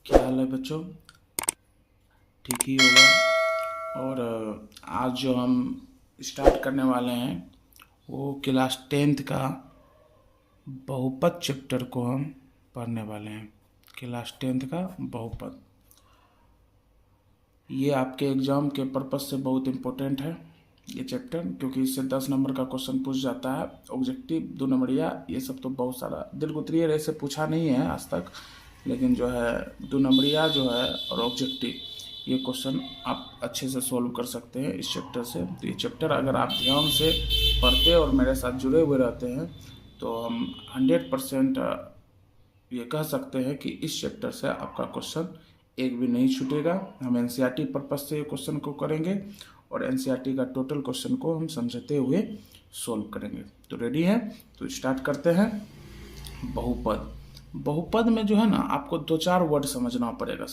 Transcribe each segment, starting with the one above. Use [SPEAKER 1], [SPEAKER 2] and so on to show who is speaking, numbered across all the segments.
[SPEAKER 1] क्या हाल है बच्चों? ठीक ही होगा। और आज जो हम स्टार्ट करने वाले हैं वो क्लास 10th का बहुपद चैप्टर को हम पढ़ने वाले हैं। क्लास 10th का बहुपद, ये आपके एग्ज़ाम के पर्पज़ से बहुत इम्पोर्टेंट है ये चैप्टर, क्योंकि इससे 10 नंबर का क्वेश्चन पूछ जाता है। ऑब्जेक्टिव, 2 नंबरिया, ये सब तो बहुत सारा दिल गुतरियर ऐसे पूछा नहीं है आज तक, लेकिन जो है 2 नंबरिया जो है और ऑब्जेक्टिव, ये क्वेश्चन आप अच्छे से सॉल्व कर सकते हैं इस चैप्टर से। तो ये चैप्टर अगर आप ध्यान से पढ़ते और मेरे साथ जुड़े हुए रहते हैं तो हम 100% ये कह सकते हैं कि इस चैप्टर से आपका क्वेश्चन एक भी नहीं छूटेगा। हम एनसीईआरटी पर्पज से क्वेश्चन को करेंगे और एनसीईआरटी का टोटल क्वेश्चन को हम समझते हुए सॉल्व करेंगे। तो रेडी है? तो स्टार्ट करते हैं। बहुपद, बहुपद में जो है ना आपको 2-4 वर्ड समझना पड़ेगा।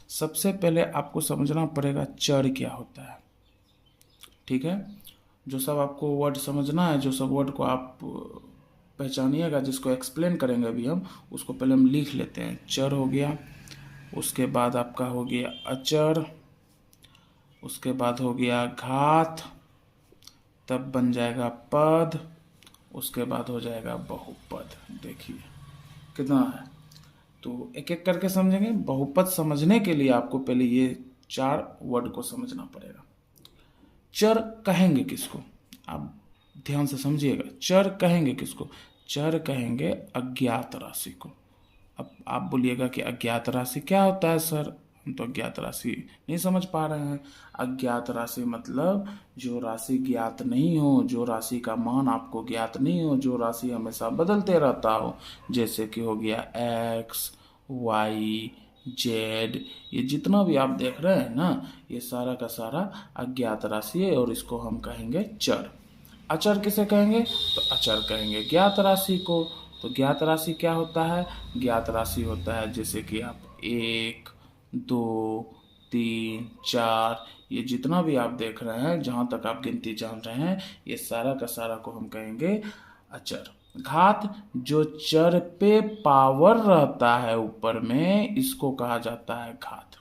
[SPEAKER 1] सबसे पहले आपको समझना पड़ेगा चर क्या होता है। ठीक है, जो सब आपको वर्ड समझना है, जो सब वर्ड को आप पहचानिएगा, जिसको एक्सप्लेन करेंगे अभी हम, उसको पहले हम लिख लेते हैं। चर हो गया, उसके बाद आपका हो गया अचर, उसके बाद हो गया घात, तब बन जाएगा पद, उसके बाद हो जाएगा बहुपद। देखिए कितना है, तो एक एक करके समझेंगे। बहुपद समझने के लिए आपको पहले ये 4 वर्ड को समझना पड़ेगा। चर कहेंगे किसको? आप ध्यान से समझिएगा। चर कहेंगे किसको? चर कहेंगे अज्ञात राशि को। अब आप बोलिएगा कि अज्ञात राशि क्या होता है सर? हम तो अज्ञात राशि नहीं समझ पा रहे हैं। अज्ञात राशि मतलब जो राशि ज्ञात नहीं हो, जो राशि का मान आपको ज्ञात नहीं हो, जो राशि हमेशा बदलते रहता हो, जैसे कि हो गया एक्स, वाई, जेड, ये जितना भी आप देख रहे हैं ना, ये सारा का सारा अज्ञात राशि है और इसको हम कहेंगे चर। अचर किसे कहेंगे? तो अचर कहेंगे ज्ञात राशि को। तो ज्ञात राशि क्या होता है? ज्ञात राशि होता है जैसे कि आप 1, 2, 3, 4, ये जितना भी आप देख रहे हैं, जहाँ तक आप गिनती जान रहे हैं, ये सारा का सारा को हम कहेंगे अचर। घात, जो चर पे पावर रहता है ऊपर में, इसको कहा जाता है घात।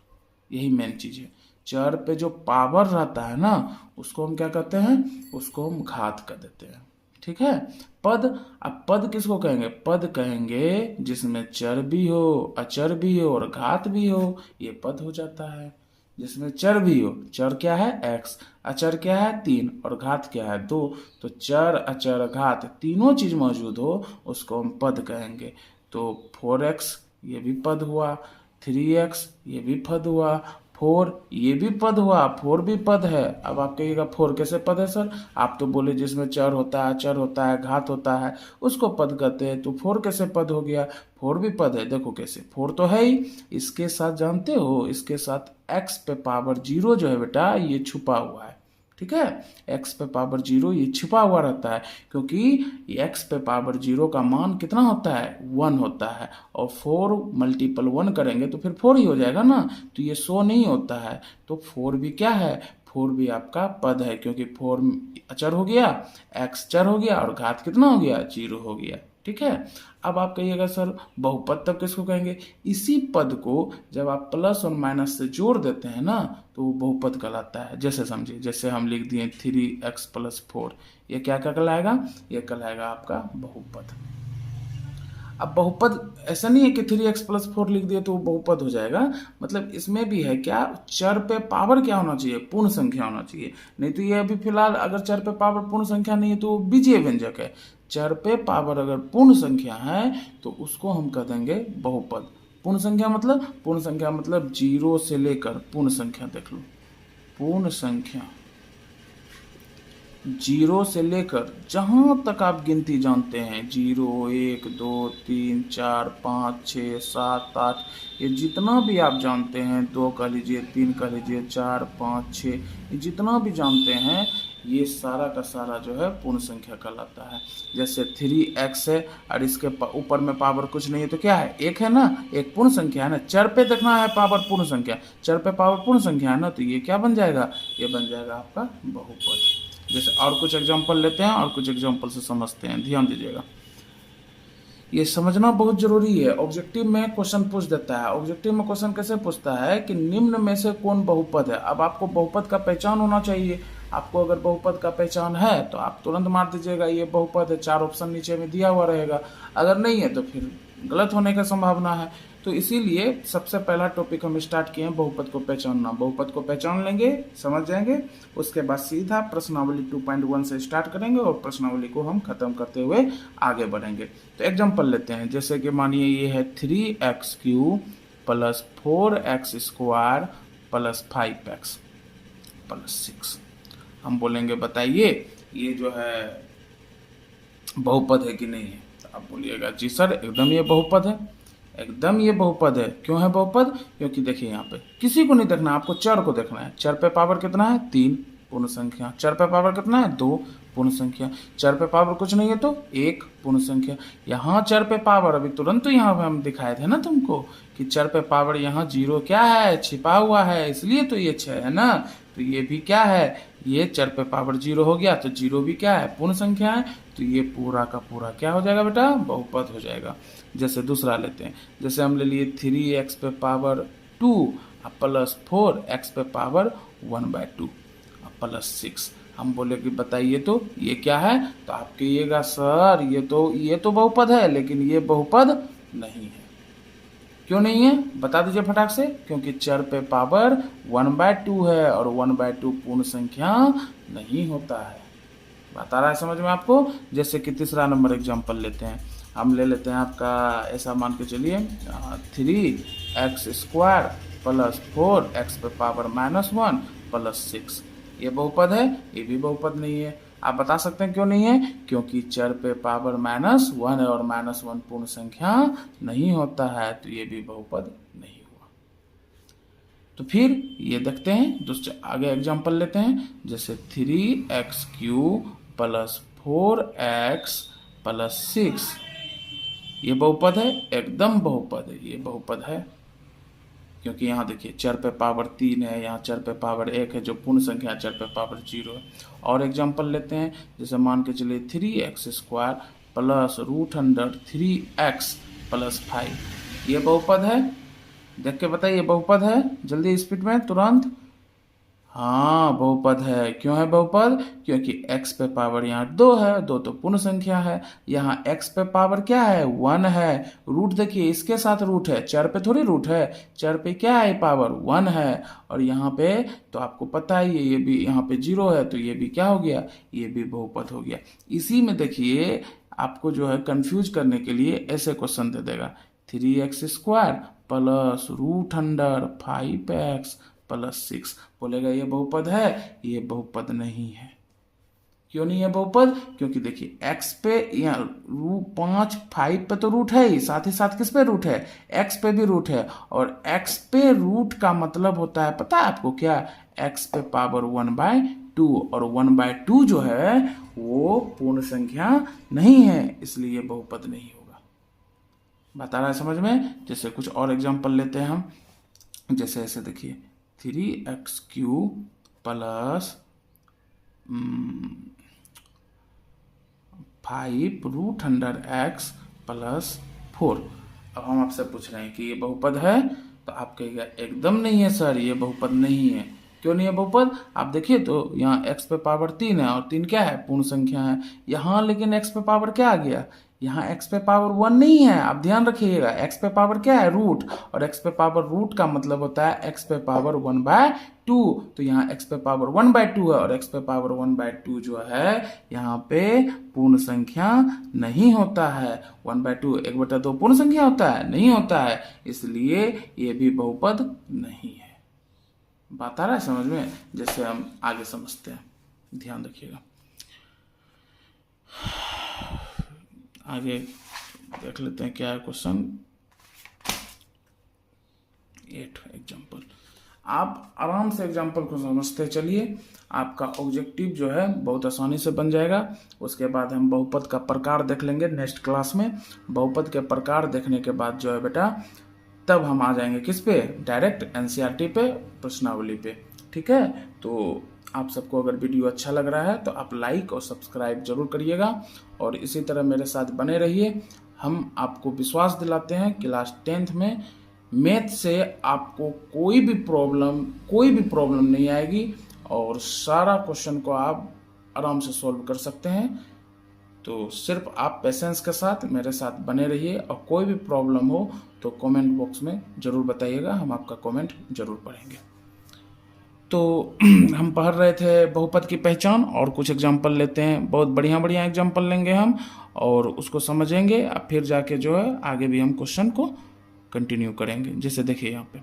[SPEAKER 1] यही मेन चीज है। चर पे जो पावर रहता है ना, उसको हम क्या कहते हैं? उसको हम घात कर देते हैं। ठीक है। पद, अब पद किसको कहेंगे? पद कहेंगे जिसमें चर भी हो, अचर भी हो और घात भी हो, ये पद हो जाता है। जिसमें चर भी हो, चर क्या है? x, अचर क्या है? 3 और घात क्या है? 2। तो चर, अचर, घात तीनों चीज मौजूद हो, उसको हम पद कहेंगे। तो 4x ये भी पद हुआ, 3x ये भी पद हुआ, 4 ये भी पद हुआ, 4 भी पद है। अब आप कहिएगा 4 कैसे पद है सर? आप तो बोले जिसमें चर होता है, अचर होता है, घात होता है, उसको पद कहते हैं। तो 4 कैसे पद हो गया? 4 भी पद है। देखो कैसे, 4 तो है ही, इसके साथ जानते हो, इसके साथ x पे पावर 0 जो है बेटा, ये छुपा हुआ है। ठीक है, x पे पावर 0 ये छुपा हुआ रहता है, क्योंकि x पे पावर 0 का मान कितना होता है? 1 होता है, और 4 मल्टीपल 1 करेंगे तो फिर 4 ही हो जाएगा ना। तो ये 100 नहीं होता है। तो 4 भी क्या है? 4 भी आपका पद है, क्योंकि 4 अचर हो गया, x चर हो गया और घात कितना हो गया? 0 हो गया। ठीक है। अब आप कहिएगा सर बहुपद तब किसको कहेंगे? इसी पद को जब आप प्लस और माइनस से जोड़ देते हैं ना, तो वो बहुपद कहलाता है। जैसे समझिए, जैसे हम लिख दिए 3x + 4, ये क्या क्या कहलाएगा? ये कहलाएगा आपका बहुपद। अब बहुपद ऐसा नहीं है कि 3x + 4 लिख दिए तो वो बहुपद हो जाएगा। मतलब इसमें भी है क्या, चर पे पावर क्या होना चाहिए? पूर्ण संख्या होना चाहिए। नहीं तो ये अभी फिलहाल अगर चर पे पावर पूर्ण संख्या नहीं है तो बीजीय व्यंजक है। चर पे पावर अगर पूर्ण संख्या है तो उसको हम कह देंगे बहुपद। पूर्ण संख्या मतलब? पूर्ण संख्या मतलब 0 से लेकर, पूर्ण संख्या देख लो, पूर्ण संख्या 0 से लेकर जहाँ तक आप गिनती जानते हैं, 0, 1, 2, 3, 4, 5, 6, 7, 8, ये जितना भी आप जानते हैं, 2 कह लीजिए, 3 कह लीजिए, 4, 5, 6, ये जितना भी जानते हैं, ये सारा का सारा जो है पूर्ण संख्या कहलाता है। जैसे 3x है और इसके ऊपर में पावर कुछ नहीं है तो क्या है? 1 है ना, एक पूर्ण संख्या है ना। चर पे देखना है पावर पूर्ण संख्या, चर पे पावर पूर्ण संख्या है ना, तो ये क्या बन जाएगा? ये बन जाएगा आपका बहुपद। जैसे और कुछ एग्जांपल लेते हैं और कुछ एग्जांपल से समझते हैं, ध्यान दीजिएगा। ये समझना बहुत जरूरी है। ऑब्जेक्टिव में क्वेश्चन पूछ देता है। ऑब्जेक्टिव में क्वेश्चन कैसे पूछता है कि निम्न में से कौन बहुपद है। अब आपको बहुपद का पहचान होना चाहिए। आपको अगर बहुपद का पहचान है तो आप तुरंत मार दीजिएगा ये बहुपद है, 4 ऑप्शन नीचे में दिया हुआ रहेगा। अगर नहीं है तो फिर गलत होने का संभावना है। तो इसीलिए सबसे पहला टॉपिक हम स्टार्ट किए हैं बहुपद को पहचानना। बहुपद को पहचान लेंगे, समझ जाएंगे, उसके बाद सीधा प्रश्नावली 2.1 से स्टार्ट करेंगे और प्रश्नावली को हम खत्म करते हुए आगे बढ़ेंगे। तो एग्जांपल लेते हैं, जैसे कि मानिए ये है 3x³ plus 4x² plus 5x plus 6। हम बोलेंगे बताइए ये जो है बहुपद है कि नहीं है। तो आप बोलिएगा जी सर एकदम ये बहुपद है, एकदम ये बहुपद है। क्यों है बहुपद? क्योंकि देखिए यहाँ पे किसी को नहीं देखना, आपको चर को देखना है। चर पे पावर कितना है? 3 पूर्ण संख्या। चर पे पावर कितना है? 2 पूर्ण संख्या। चर पे पावर कुछ नहीं है तो 1 पूर्ण संख्या। यहाँ चर पे पावर अभी तुरंत तो यहाँ पे हम दिखाए थे ना तुमको कि चर पे पावर यहाँ 0 क्या है? छिपा हुआ है, इसलिए तो ये 6 है ना। तो ये भी क्या है? ये चर पे पावर 0 हो गया, तो 0 भी क्या है? पूर्ण संख्या है। तो ये पूरा का पूरा क्या हो जाएगा बेटा? बहुपद हो जाएगा। जैसे दूसरा लेते हैं, जैसे हम ले लिए 3x पे पावर 2 प्लस 4x पे पावर 1/2 प्लस 6। हम बोले कि बताइए तो ये क्या है? तो आप कहिएगा सर ये तो बहुपद है, लेकिन ये बहुपद नहीं है। क्यों नहीं है? बता दीजिए फटाक से। क्योंकि चर पे पावर 1/2 है और 1/2 पूर्ण संख्या नहीं होता है। बात आ रहा है समझ में आपको? जैसे कि तीसरा नंबर एग्जांपल लेते हैं, हम ले लेते हैं आपका ऐसा मान के चलिए 3x² प्लस 4x पे पावर -1 प्लस 6। ये बहुपद है? ये भी बहुपद नहीं है। आप बता सकते हैं क्यों नहीं है? क्योंकि चर पे पावर -1 है और -1 पूर्ण संख्या नहीं होता है, तो ये भी बहुपद नहीं हुआ। तो फिर ये देखते हैं, दूसरे आगे एग्जांपल लेते हैं, जैसे 3x³ प्लस 4x प्लस 6। ये बहुपद है? एकदम बहुपद है, ये बहुपद है। क्योंकि यहाँ देखिए चर पे पावर 3 है, यहाँ चर पे पावर 1 है जो पूर्ण संख्या, चर पे पावर 0 है। और एग्जांपल लेते हैं, जैसे मान के चलिए 3x² प्लस √3x प्लस 5। ये बहुपद है? देख के बताइए बहुपद है, जल्दी स्पीड में तुरंत। हाँ बहुपद है। क्यों है बहुपद? क्योंकि x पे पावर यहाँ 2 है, 2 तो पूर्ण संख्या है। यहाँ x पे पावर क्या है? 1 है। रूट देखिए इसके साथ रूट है, चर पे थोड़ी रूट है। चर पे क्या है? पावर 1 है। और यहाँ पे तो आपको पता ही है ये भी यहाँ पे 0 है, तो ये भी क्या हो गया? ये भी बहुपद हो गया। इसी में देखिए आपको जो है कंफ्यूज करने के लिए ऐसे क्वेश्चन दे देगा 3x² प्लस √5x प्लस 6। बोलेगा ये बहुपद है? ये बहुपद नहीं है। क्यों नहीं है बहुपद? क्योंकि देखिए x पे यहाँ 5 पे तो रूट है ही साथ किस पे रूट है? x पे भी रूट है। और x पे रूट का मतलब होता है पता है आपको क्या? x पे पावर 1/2 और 1/2 जो है वो पूर्ण संख्या नहीं है, इसलिए बहुपद नहीं होगा। बता रहा है समझ में? जैसे कुछ और एग्जांपल लेते हैं हम, जैसे ऐसे देखिए 3x³ प्लस 5√100x प्लस 4। अब हम आपसे पूछ रहे हैं कि ये बहुपद है? तो आप कहिएगा एकदम नहीं है सर, ये बहुपद नहीं है। क्यों नहीं है बहुपद? आप देखिए तो यहाँ x पे पावर 3 है और 3 क्या है? पूर्ण संख्या है। यहाँ लेकिन x पे पावर क्या आ गया? यहाँ x पे पावर 1 नहीं है। आप ध्यान रखिएगा x पे पावर क्या है? रूट। और x पे पावर रूट का मतलब होता है x पे पावर 1/2। तो यहाँ x पे पावर 1/2 है और x पे पावर 1/2 जो है यहाँ पे पूर्ण संख्या नहीं होता है। 1/2 1/2 पूर्ण संख्या होता है? नहीं होता है, इसलिए ये भी बहुपद नहीं है। बात आ रहा है समझ में? जैसे हम आगे समझते हैं, ध्यान रखिएगा। आगे देख लेते हैं क्या है क्वेश्चन 8 एग्जाम्पल। आप आराम से एग्जाम्पल को समझते चलिए, आपका ऑब्जेक्टिव जो है बहुत आसानी से बन जाएगा। उसके बाद हम बहुपद का प्रकार देख लेंगे नेक्स्ट क्लास में। बहुपद के प्रकार देखने के बाद जो है बेटा तब हम आ जाएंगे किस पे? डायरेक्ट एनसीईआरटी पे, प्रश्नावली पे। ठीक है, तो आप सबको अगर वीडियो अच्छा लग रहा है तो आप लाइक और सब्सक्राइब जरूर करिएगा और इसी तरह मेरे साथ बने रहिए। हम आपको विश्वास दिलाते हैं क्लास 10th में मैथ से आपको कोई भी प्रॉब्लम नहीं आएगी और सारा क्वेश्चन को आप आराम से सॉल्व कर सकते हैं। तो सिर्फ आप पेशेंस के साथ मेरे साथ बने रहिए और कोई भी प्रॉब्लम हो तो कमेंट बॉक्स में ज़रूर बताइएगा, हम आपका कमेंट ज़रूर पढ़ेंगे। तो हम पढ़ रहे थे बहुपद की पहचान और कुछ एग्जाम्पल लेते हैं, बहुत बढ़िया एग्जाम्पल लेंगे हम और उसको समझेंगे और फिर जाके जो है आगे भी हम क्वेश्चन को कंटिन्यू करेंगे। जैसे देखिए यहाँ पे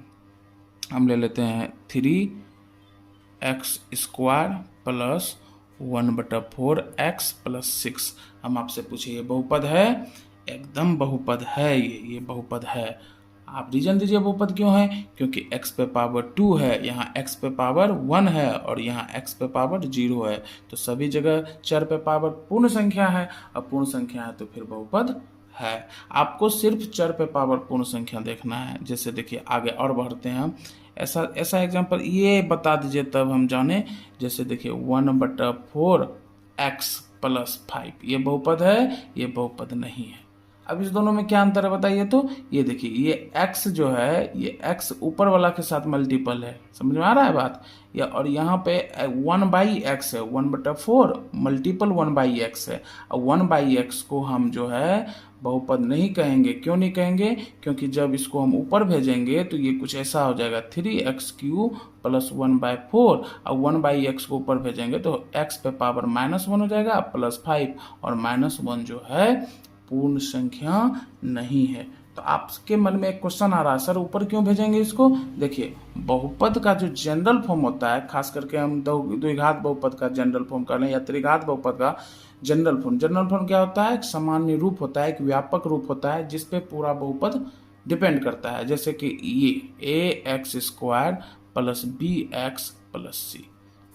[SPEAKER 1] हम ले लेते हैं 3x² प्लस 1/4x प्लस 6। हम आपसे पूछे ये बहुपद है? एकदम बहुपद है, ये बहुपद है। आप रीजन दीजिए बहुपद क्यों है? क्योंकि x पे पावर 2 है, यहाँ x पे पावर 1 है और यहाँ x पे पावर 0 है। तो सभी जगह चर पे पावर पूर्ण संख्या है, अब पूर्ण संख्या है तो फिर बहुपद है। आपको सिर्फ चर पे पावर पूर्ण संख्या देखना है। जैसे देखिए आगे और बढ़ते हैं हम, ऐसा एग्जाम्पल ये बता दीजिए तब हम जाने। जैसे देखिए 1/4x प्लस 5, ये बहुपद है? ये बहुपद नहीं है। अब इस दोनों में क्या अंतर है बताइए? तो ये देखिए ये x जो है, ये x ऊपर वाला के साथ मल्टीपल है, समझ में आ रहा है बात? या और यहाँ पे 1/x है, 1/4 मल्टीपल 1/x है। और 1/x को हम जो है बहुपद नहीं कहेंगे। क्यों नहीं कहेंगे? क्योंकि जब इसको हम ऊपर भेजेंगे तो ये कुछ ऐसा हो जाएगा 3x³ प्लस 1/4 और 1/x को ऊपर भेजेंगे तो x पे पावर -1 हो जाएगा प्लस 5 और -1 जो है पूर्ण संख्या नहीं है। तो आपके मन में एक क्वेश्चन आ रहा है, सर ऊपर क्यों भेजेंगे इसको? देखिए बहुपद का जो जनरल फॉर्म होता है, खास करके हम द्विघात बहुपद का जनरल फॉर्म कर लें या त्रिघात बहुपद का जनरल फॉर्म क्या होता है? एक सामान्य रूप होता है, एक व्यापक रूप होता है जिसपे पूरा बहुपद डिपेंड करता है। जैसे कि ये ax² plus bx plus c,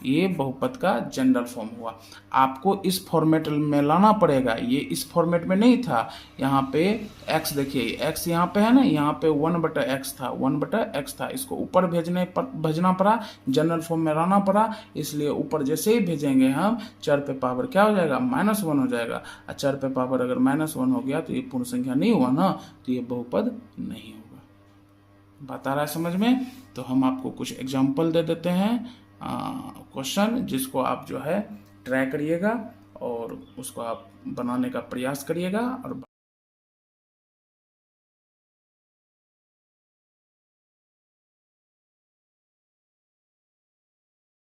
[SPEAKER 1] ये बहुपद का जनरल फॉर्म हुआ। आपको इस फॉर्मेट में लाना पड़ेगा, ये इस फॉर्मेट में नहीं था। यहाँ पे x देखिए, x यहाँ पे है ना, यहाँ पे 1/x था, 1/x था, इसको ऊपर भेजना पड़ा, जनरल फॉर्म में लाना पड़ा। इसलिए ऊपर जैसे ही भेजेंगे हम चर पे पावर क्या हो जाएगा? -1 हो जाएगा। और चर पे पावर अगर -1 हो गया तो ये पूर्ण संख्या नहीं हुआ ना, तो ये बहुपद नहीं होगा। बात आ रहा है समझ में? तो हम आपको कुछ एग्जाम्पल दे देते हैं क्वेश्चन, जिसको आप जो है ट्राई करिएगा और उसको आप बनाने का प्रयास करिएगा और